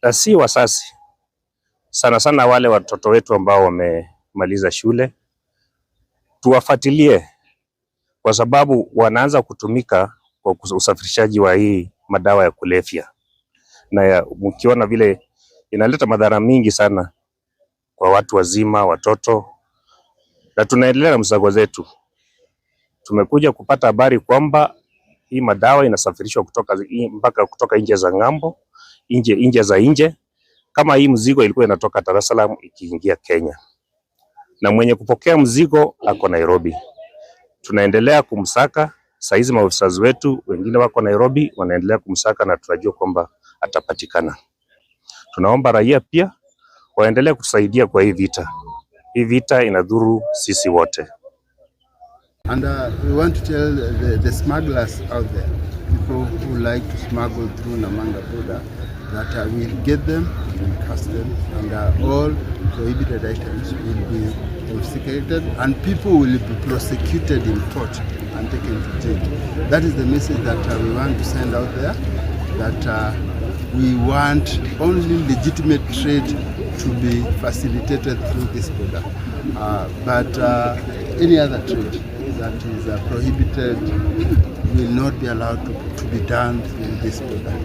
na si wasasi, sana sana wale watoto wetu ambao wamemaliza shule, tuwafuatilie kwa sababu wanaanza kutumika kwa usafirishaji wa hii madawa ya kulevya, na mkiona vile inaleta madhara mingi sana kwa watu wazima, watoto, na tunaendelea na msako zetu. Tumekuja kupata habari kwamba hii madawa inasafirishwa kutoka nje za ng'ambo, nje za nje. Kama hii mzigo ilikuwa inatoka Dar es Salaam ikiingia Kenya, na mwenye kupokea mzigo ako Nairobi. Tunaendelea kumsaka. Saa hizi maofisa wetu wengine wako Nairobi wanaendelea kumsaka, na tunajua kwamba atapatikana. Tunaomba raia pia waendelee kusaidia kwa hii vita. Hii vita inadhuru sisi wote. And we want to tell the smugglers out there, people who like to smuggle through Namanga border, that we'll get them, we'll cast them, and all prohibited items will be confiscated, and people will be prosecuted in court and taken to jail. That is the message that we want to send out there, that we want only legitimate trade to be facilitated through this border. But any other trade that is prohibited will not be allowed to be done through this border.